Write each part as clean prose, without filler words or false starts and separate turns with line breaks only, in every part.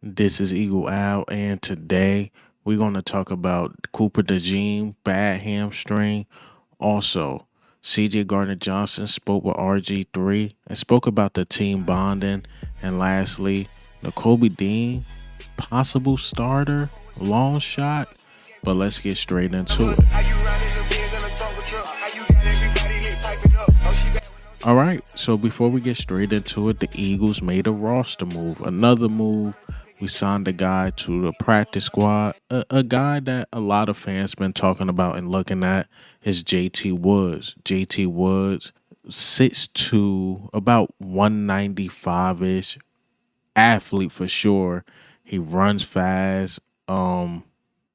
This is Eagle Owl, and today we're going to talk about Cooper DeJean, bad hamstring. Also, CJ Gardner Johnson spoke with RG3 and spoke about the team bonding. And lastly, Nakobe Dean, possible starter, long shot. But let's get straight into it. All right, so before we get straight into it, the Eagles made a roster move. Another move, we signed a guy to the practice squad. A guy that a lot of fans been talking about and looking at is JT Woods. JT Woods, 6'2", about 195-ish, athlete for sure. He runs fast.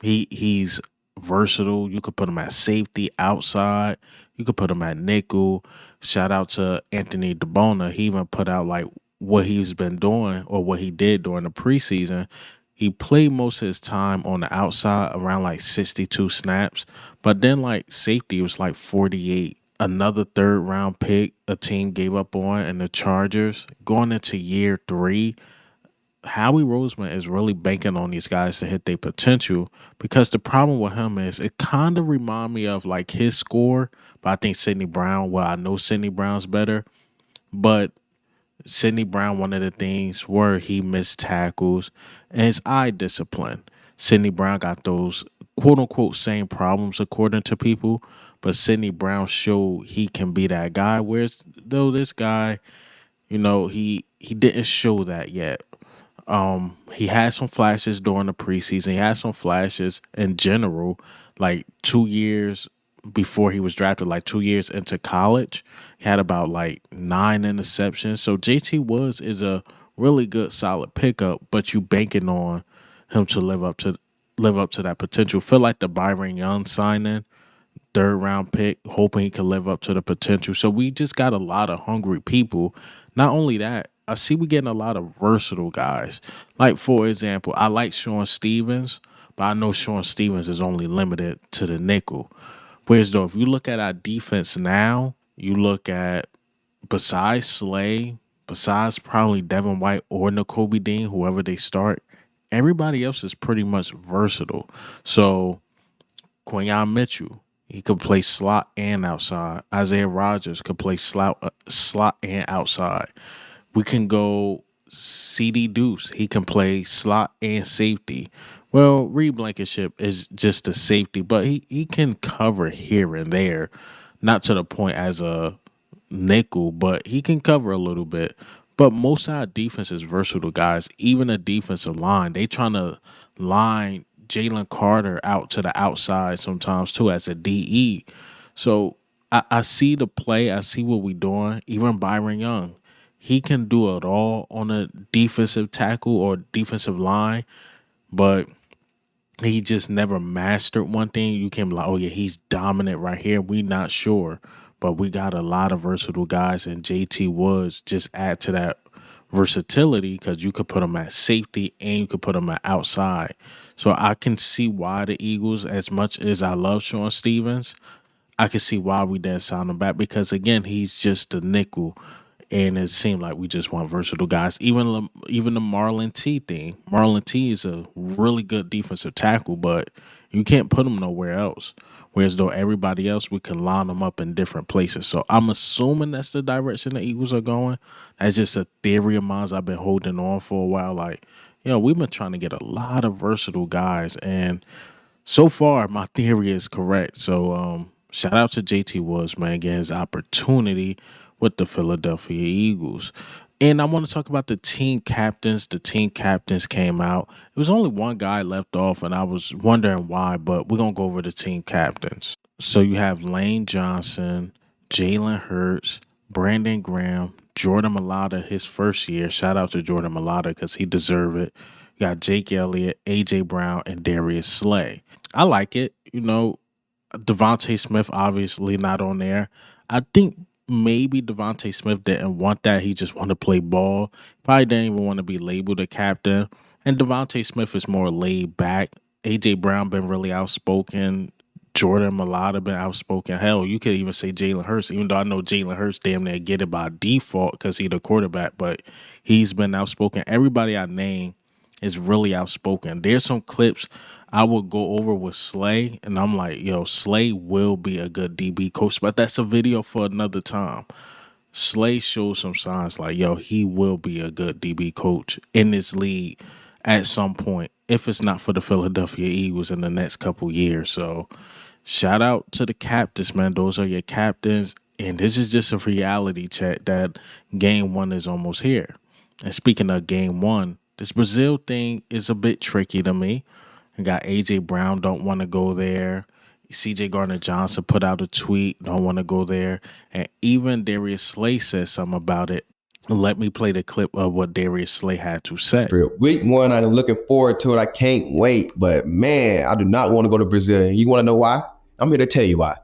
He's versatile. You could put him at safety, outside. You could put him at nickel. Shout out to Anthony DeBona. He even put out like what he's been doing or what he did during the preseason. He played most of his time on the outside, around like 62 snaps. But then like safety was like 48. Another third round pick a team gave up on, and the Chargers going into year 3. Howie Roseman is really banking on these guys to hit their potential, because the problem with him is it kind of remind me of like his score, but I think Sidney Brown. Well, I know Sidney Brown's better, but Sidney Brown, one of the things were he missed tackles and his eye discipline. Sidney Brown got those quote unquote same problems according to people, but Sidney Brown showed he can be that guy. Whereas though this guy, he didn't show that yet. He had some flashes during the preseason. He had some flashes in general, like 2 years before he was drafted, like 2 years into college. He had about like 9 interceptions. So JT Woods is a really good, solid pickup, but you banking on him to live up to that potential. Feel like the Byron Young signing, third round pick, hoping he can live up to the potential. So we just got a lot of hungry people. Not only that, I see we getting a lot of versatile guys. Like, for example, I like Sean Stevens, but I know Sean Stevens is only limited to the nickel. Whereas though, if you look at our defense now, you look at, besides Slay, besides probably Devin White or Nakobe Dean, whoever they start, everybody else is pretty much versatile. So Quinyon Mitchell, he could play slot and outside. Isaiah Rogers could play slot and outside. We can go CD Deuce. He can play slot and safety. Well, Reed Blankenship is just a safety, but he can cover here and there. Not to the point as a nickel, but he can cover a little bit. But most of our defense is versatile guys. Even a defensive line, they trying to line Jalen Carter out to the outside sometimes too as a DE. So I see the play. I see what we doing. Even Byron Young, he can do it all on a defensive tackle or defensive line, but he just never mastered one thing. You can be like, oh yeah, he's dominant right here. We not sure, but we got a lot of versatile guys, and JT Woods just add to that versatility, because you could put him at safety and you could put him at outside. So I can see why the Eagles, as much as I love Sean Stevens, I can see why we didn't sign him back, because again, he's just a nickel, and it seemed like we just want versatile guys. Even the Marlon T thing. Marlon T is a really good defensive tackle, but you can't put him nowhere else. Whereas though everybody else, we can line them up in different places. So I'm assuming that's the direction the Eagles are going. That's just a theory of mine I've been holding on for a while. Like, we've been trying to get a lot of versatile guys, and so far my theory is correct. So shout out to JT Woods, man, getting his opportunity with the Philadelphia Eagles. And I want to talk about the team captains. The team captains came out. There was only one guy left off, and I was wondering why, but we're going to go over the team captains. So you have Lane Johnson, Jalen Hurts, Brandon Graham, Jordan Mailata, his first year. Shout out to Jordan Mailata because he deserved it. You got Jake Elliott, A.J. Brown, and Darius Slay. I like it. Devontae Smith obviously not on there. I think maybe Devontae Smith didn't want that. He just wanted to play ball. Probably didn't even want to be labeled a captain. And Devontae Smith is more laid back. A.J. Brown been really outspoken. Jordan Mailata been outspoken. Hell, you could even say Jalen Hurts, even though I know Jalen Hurts damn near get it by default because he's the quarterback, but he's been outspoken. Everybody I named is really outspoken. There's some clips I would go over with Slay, and I'm like, yo, Slay will be a good DB coach, but that's a video for another time. Slay shows some signs like, yo, he will be a good DB coach in this league at some point, if it's not for the Philadelphia Eagles in the next couple years. So shout out to the captains, man. Those are your captains. And this is just a reality check that game one is almost here. And speaking of game one, this Brazil thing is a bit tricky to me. I got AJ Brown don't want to go there. Gardner Johnson put out a tweet, don't want to go there. And even Darius Slay said something about it. Let me play the clip of what Darius Slay had to say.
Week one, I'm looking forward to it. I can't wait. But man, I do not want to go to Brazil. And you want to know why? I'm here to tell you why.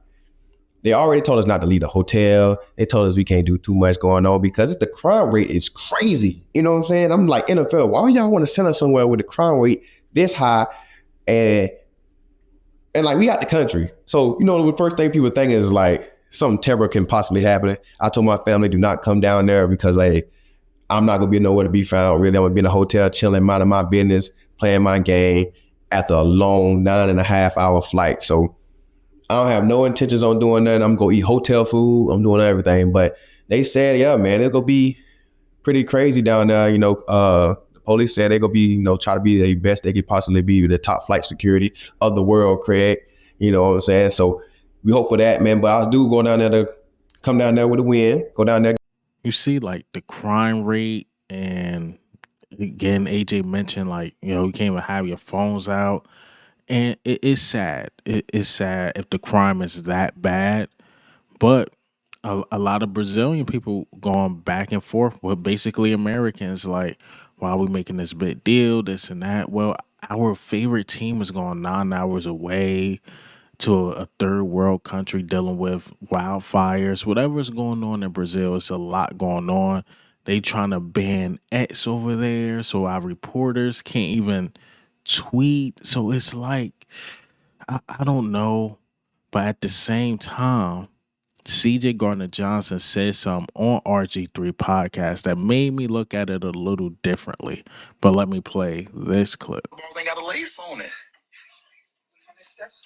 They already told us not to leave the hotel. They told us we can't do too much going on because the crime rate is crazy. You know what I'm saying? I'm like, NFL, why y'all want to send us somewhere with the crime rate this high? And like, we got the country. So, you know, the first thing people think is like something terrible can possibly happen. I told my family, do not come down there because, like, I'm not going to be nowhere to be found. Really, I'm going to be in a hotel chilling, minding my business, playing my game after a long 9.5-hour flight. So I don't have no intentions on doing nothing. I'm going to eat hotel food. I'm doing everything. But they said, yeah, man, it's going to be pretty crazy down there. You know, the police said they're going to be, you know, try to be the best they could possibly be, the top flight security of the world, Craig. You know what I'm saying? So we hope for that, man. But I do go down there to come down there with a win, go down there.
You see, like, the crime rate, and again, AJ mentioned, like, you know, you can't even have your phones out. And it's sad. It's sad if the crime is that bad. But a lot of Brazilian people going back and forth with basically Americans, like, why are we making this big deal, this and that? Well, our favorite team is going 9 hours away to a third world country dealing with wildfires. Whatever's going on in Brazil, it's a lot going on. They trying to ban X over there, so our reporters can't even tweet. So it's like, I don't know. But at the same time, CJ Gardner Johnson said something on RG3 podcast that made me look at it a little differently. But let me play this clip.
Balls ain't got a lace on it.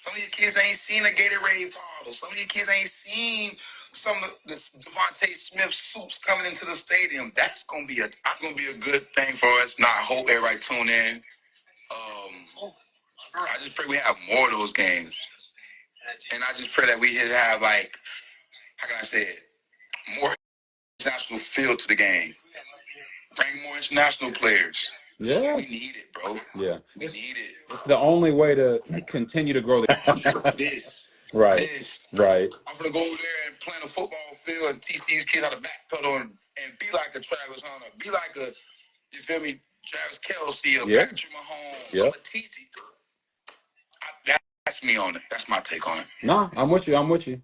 Some of your kids ain't seen a Gatorade bottle. Some of your kids ain't seen some of the Devontae Smith suits coming into the stadium. That's gonna be a good thing for us. Now I hope everybody tune in. I just pray we have more of those games, and I just pray that we have, like, how can I say it, more international feel to the game. Bring more international players.
Yeah.
We need it, bro.
Yeah.
We need it.
It's the only way to continue to grow the
This.
Right.
I'm gonna go over there and play on a football field and teach these kids how to backpedal and be like a Travis Hunter, be like a, you feel me, Travis Kelce or Patrick Mahomes. I'm gonna teach you. That's me on it. That's my take on it.
No, I'm with you.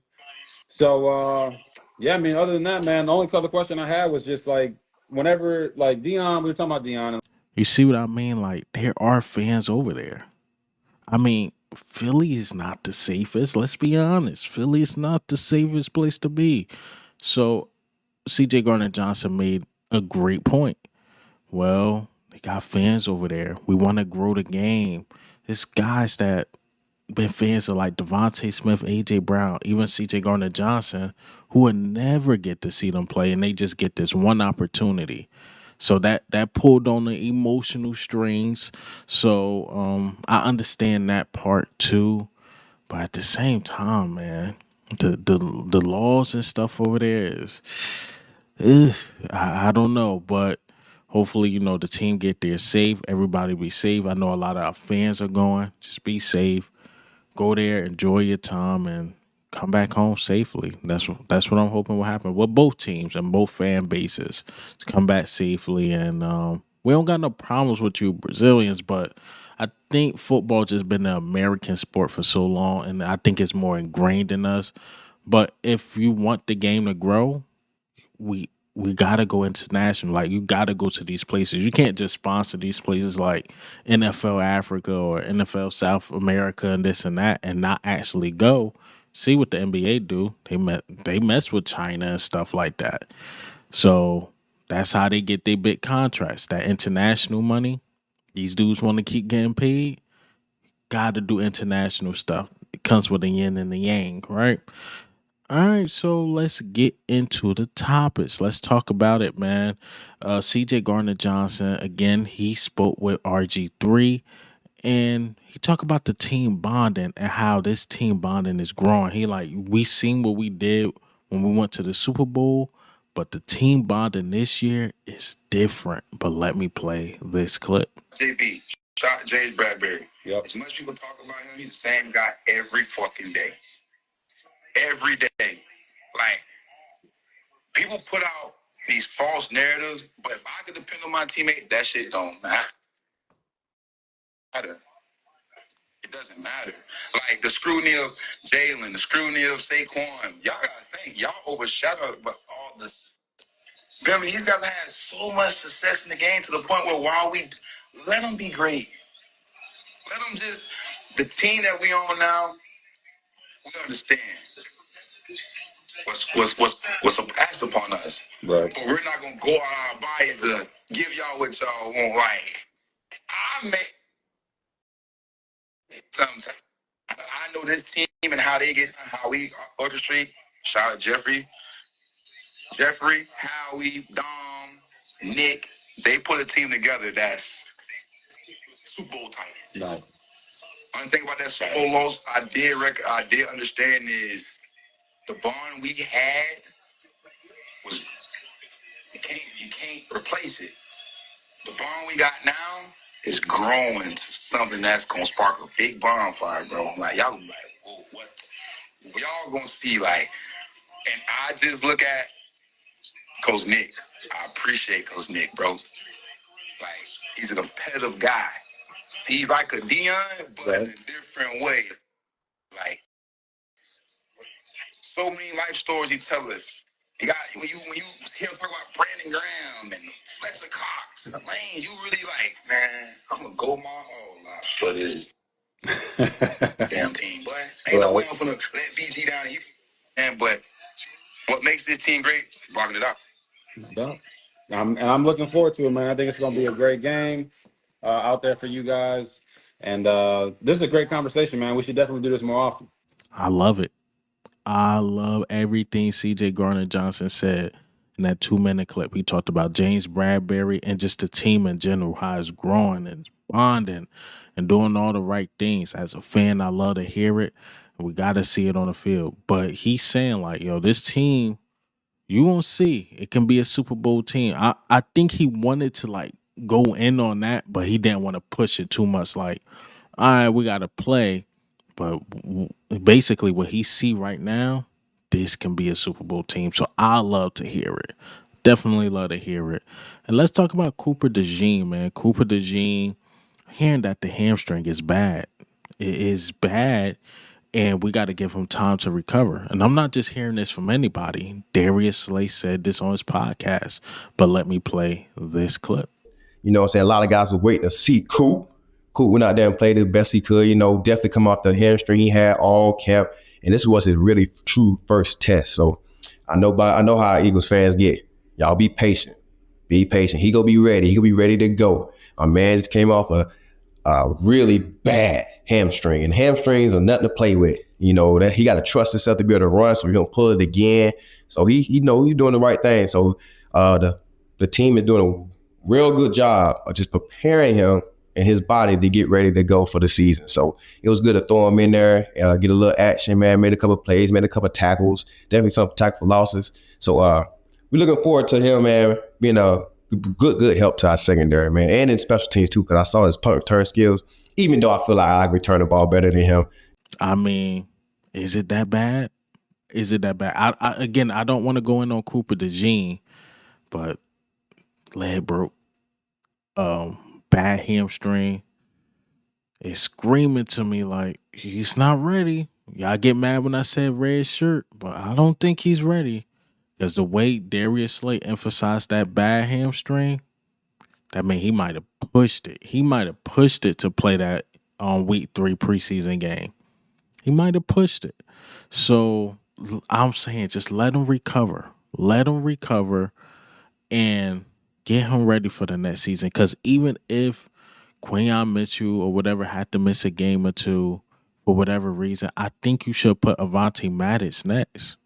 So, yeah, I mean, other than that, man, the only other question I had was just like, whenever, like, DeJean, we were talking about DeJean.
You see what I mean? Like, there are fans over there. I mean, Philly is not the safest. Let's be honest. Philly is not the safest place to be. So CJ Gardner Johnson made a great point. Well, they got fans over there. We want to grow the game. There's guys that been fans of like Devontae Smith, AJ Brown, even CJ Gardner Johnson, who would never get to see them play, and they just get this one opportunity. So that pulled on the emotional strings. So I understand that part too. But at the same time, man, the laws and stuff over there is, I don't know. But hopefully, you know, the team get there safe. Everybody be safe. I know a lot of our fans are going. Just be safe. Go there, enjoy your time, and come back home safely. That's what I'm hoping will happen with both teams and both fan bases, to come back safely. And we don't got no problems with you Brazilians, but I think football just been an American sport for so long, and I think it's more ingrained in us. But if you want the game to grow, we gotta go international. Like, you gotta go to these places. You can't just sponsor these places like NFL Africa or NFL South America and this and that, and not actually go. See what the NBA do? They mess with China and stuff like that. So that's how they get their big contracts. That international money, These dudes want to keep getting paid. Got to do international stuff. It comes with the yin and the yang, right? All right, so let's get into the topics. Let's talk about it, man. CJ Gardner Johnson, again, he spoke with RG3 and he talked about the team bonding and how this team bonding is growing. He like, we seen what we did when we went to the Super Bowl, but the team bonding this year is different. But let me play this clip.
JB, shout out James Bradbury.
Yep.
As much people talk about him, he's the same guy every fucking day. Every day. Like, people put out these false narratives, but if I could depend on my teammate, that shit don't matter. It doesn't matter. Like the scrutiny of Jalen, the scrutiny of Saquon, y'all gotta think, y'all overshadowed by all this. I mean, these guys have had so much success in the game to the point where while we let them be great, let them just the team that we on now, we understand what's asked upon us.
Right.
But we're not gonna go out our body to give y'all what y'all want. Like I make I know this team and how they get how we orchestrate. Shout out Jeffrey, Howie, Dom, Nick. They put a team together that's Super Bowl type.
Right.
Only thing about that Super Bowl loss I did understand is the bond we had was you can't replace it. The bond we got now is growing to something that's gonna spark a big bonfire, bro. Like y'all gonna be like, whoa, what? Y'all gonna see like, and I just look at Coach Nick. I appreciate Coach Nick, bro. Like he's a competitive guy. He's like a DeJean, but in a different way. Like so many life stories he tell us. You got when you hear him talk about Brandon Graham and Fletcher Cox and the lanes, you really like, man, I'm gonna go my whole life for this damn team. But ain't no way I'm gonna let BG down here. And but what makes this team great is blocking it out.
No. I'm looking forward to it, man. I think it's gonna be a great game out there for you guys. And this is a great conversation, man. We should definitely do this more often.
I love it. I love everything CJ Gardner Johnson said in that 2-minute clip. He talked about James Bradbury and just the team in general, how it's growing and bonding and doing all the right things. As a fan, I love to hear it. We got to see it on the field. But he's saying, like, yo, this team, you won't see. It can be a Super Bowl team. I think he wanted to, like, go in on that, but he didn't want to push it too much. Like, all right, we got to play. But basically what he see right now, this can be a Super Bowl team. So I love to hear it. Definitely love to hear it. And let's talk about Cooper DeJean, man. Cooper DeJean, hearing that the hamstring is bad. It is bad, and we got to give him time to recover. And I'm not just hearing this from anybody. Darius Slay said this on his podcast. But let me play this clip.
You know what I'm saying? A lot of guys were waiting to see Coop. Coop went out there and played the best he could, you know, definitely come off the hamstring he had all camp. And this was his really true first test. So I know how Eagles fans get. Y'all be patient. Be patient. He gonna be ready. He gonna be ready to go. Our man just came off a really bad hamstring. And hamstrings are nothing to play with. You know, that he gotta trust himself to be able to run, so he don't pull it again. So he know he's doing the right thing. So the team is doing a real good job of just preparing him and his body to get ready to go for the season. So it was good to throw him in there, get a little action, man. Made a couple of plays, made a couple of tackles, definitely some tackle for losses. So we're looking forward to him, man, being a good help to our secondary, man, and in special teams too, because I saw his punt return skills, even though I feel like I return the ball better than him.
I mean, is it that bad? Is it that bad? I don't want to go in on Cooper DeJean, but leg broke. Bad hamstring. It's screaming to me like he's not ready. Y'all get mad when I said red shirt, but I don't think he's ready. Because the way Darius Slay emphasized that bad hamstring, that means he might have pushed it. He might have pushed it to play that on week 3 preseason game. He might have pushed it. So I'm saying just let him recover. Let him recover and get him ready for the next season. Because even if Quinyon Mitchell or whatever had to miss a game or two for whatever reason, I think you should put Avante Maddox next.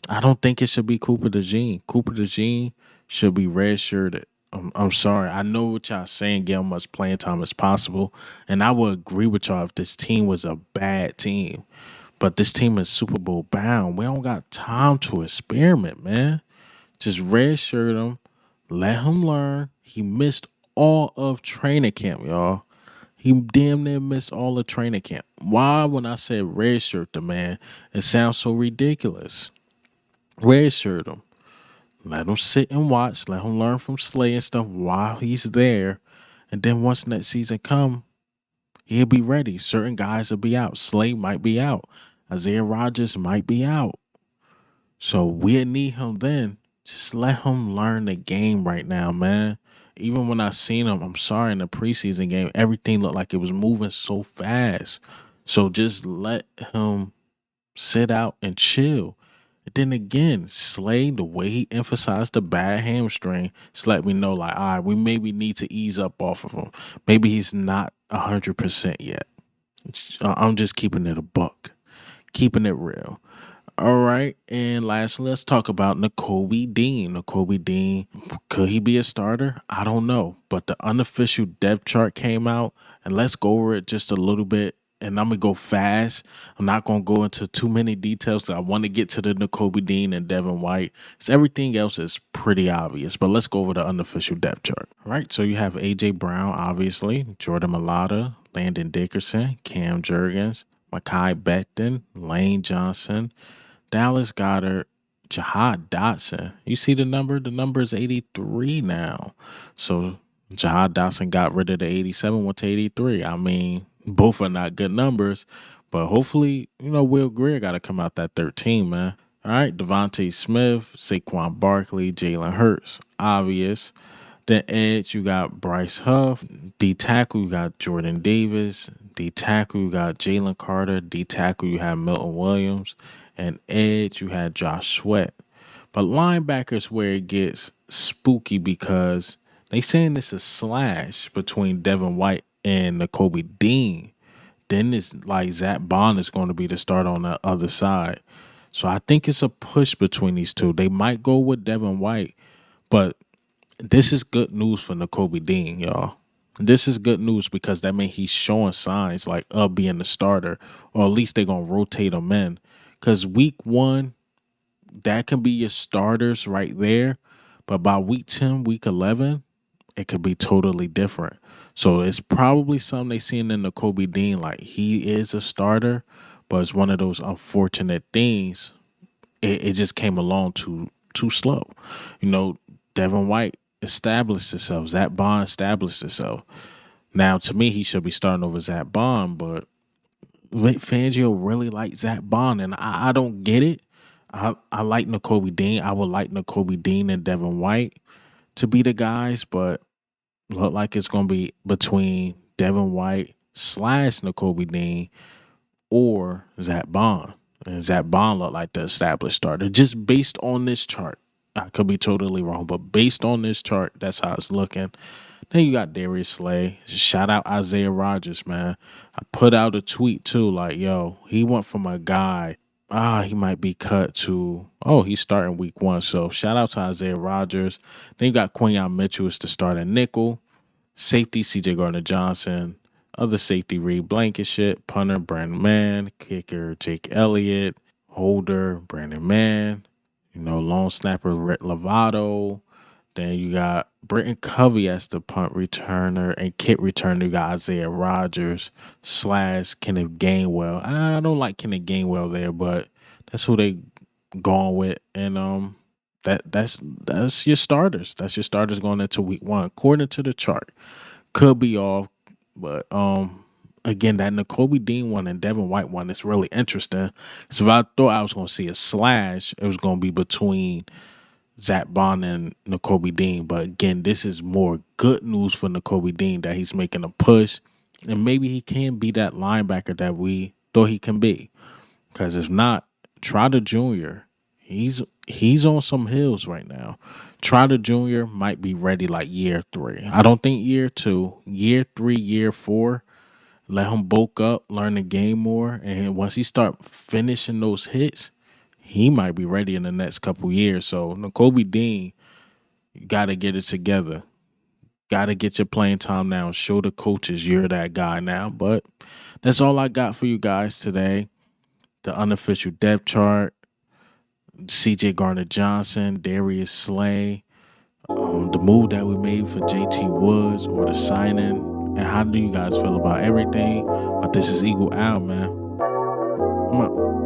I don't think it should be Cooper DeJean. Cooper DeJean should be redshirted. I'm sorry. I know what y'all saying, get as much playing time as possible. And I would agree with y'all if this team was a bad team. But this team is Super Bowl bound. We don't got time to experiment, man. Just redshirt him. Let him learn. He missed all of training camp, y'all. He damn near missed all of training camp. Why, when I said redshirt the man, it sounds so ridiculous? Redshirt him. Let him sit and watch. Let him learn from Slay and stuff while he's there. And then once next season come, he'll be ready. Certain guys will be out. Slay might be out. Isaiah Rodgers might be out. So we'll need him then. Just let him learn the game right now, man. Even when I seen him, I'm sorry, in the preseason game, everything looked like it was moving so fast. So just let him sit out and chill. And then again, Slay, the way he emphasized the bad hamstring, just let me know, like, all right, we maybe need to ease up off of him. Maybe he's not 100% yet. I'm just keeping it a buck, keeping it real. All right, and lastly, let's talk about Nakobe Dean. Nakobe Dean, could he be a starter? I don't know, but the unofficial depth chart came out, and let's go over it just a little bit. And I'm gonna go fast. I'm not gonna go into too many details. I want to get to the Nakobe Dean and Devin White. So everything else is pretty obvious, but let's go over the unofficial depth chart. All right, so you have AJ Brown, obviously, Jordan Mailata, Landon Dickerson, Cam Jurgens, Mekhi Becton, Lane Johnson, Dallas Goedert, Jahad Dotson. You see the number? The number is 83 now. So Jahad Dotson got rid of the 87, went to 83. I mean, both are not good numbers, but hopefully, Will Greer got to come out that 13, man. All right, Devontae Smith, Saquon Barkley, Jalen Hurts, obvious. Then edge, you got Bryce Huff. D tackle, you got Jordan Davis. D tackle, you got Jalen Carter. D tackle, you have Milton Williams. And edge, you had Josh Sweat. But linebackers where it gets spooky because they saying this is slash between Devin White and Nakobe Dean. Then it's like Zach Bond is going to be the start on the other side. So I think it's a push between these two. They might go with Devin White, but this is good news for Nakobe Dean, y'all. This is good news because that means he's showing signs like of being the starter, or at least they're going to rotate him in. Because week 1, that can be your starters right there. But by week 10, week 11, it could be totally different. So it's probably something they seen in Nakobe Dean, like he is a starter, but it's one of those unfortunate things. It just came along too slow. Devin White established himself. Zach Bond established himself. Now, to me, he should be starting over Zach Bond, but Fangio really likes Zach Bond, and I don't get it. I like Nakobe Dean. I would like Nakobe Dean and Devin White to be the guys, but look like it's going to be between Devin White / Nakobe Dean or Zach Bond. And Zach Bond looked like the established starter. Just based on this chart. I could be totally wrong, but based on this chart, that's how it's looking. Then you got Darius Slay. Shout out Isaiah Rodgers, man. I put out a tweet too, like, yo, he went from a guy, he might be cut to, he's starting week 1. So shout out to Isaiah Rodgers. Then you got Quinyon Mitchell is to start at nickel. Safety, CJ Gardner Johnson. Other safety, Reed Blankenship. Punter, Brandon Mann. Kicker, Jake Elliott. Holder, Brandon Mann. Long snapper, Rhett Lovato. Then you got Britton Covey as the punt returner, and kick returner. You got Isaiah Rodgers / Kenneth Gainwell. I don't like Kenneth Gainwell there, but that's who they going with. And that's your starters. That's your starters going into week 1, according to the chart. Could be off, but again, that Nakobe Dean one and Devin White one is really interesting. So if I thought I was going to see a slash, it was going to be between Zach Bond and Nakobe Dean. But again, this is more good news for Nakobe Dean that he's making a push, and maybe he can be that linebacker that we thought he can be. Because if not, Trotter Jr., he's on some hills right now. Trotter Jr. might be ready like year 3. I don't think year 2. Year 3, year 4. Let him bulk up, learn the game more, and once he start finishing those hits, he might be ready in the next couple years. So Nakobe Dean, you gotta get it together. Gotta get your playing time now. Show the coaches you're that guy now. But that's all I got for you guys today. The unofficial depth chart. CJ Gardner Johnson, Darius Slay, the move that we made for JT Woods or the signing, and how do you guys feel about everything? But this is Eagle Al, man. I'm up.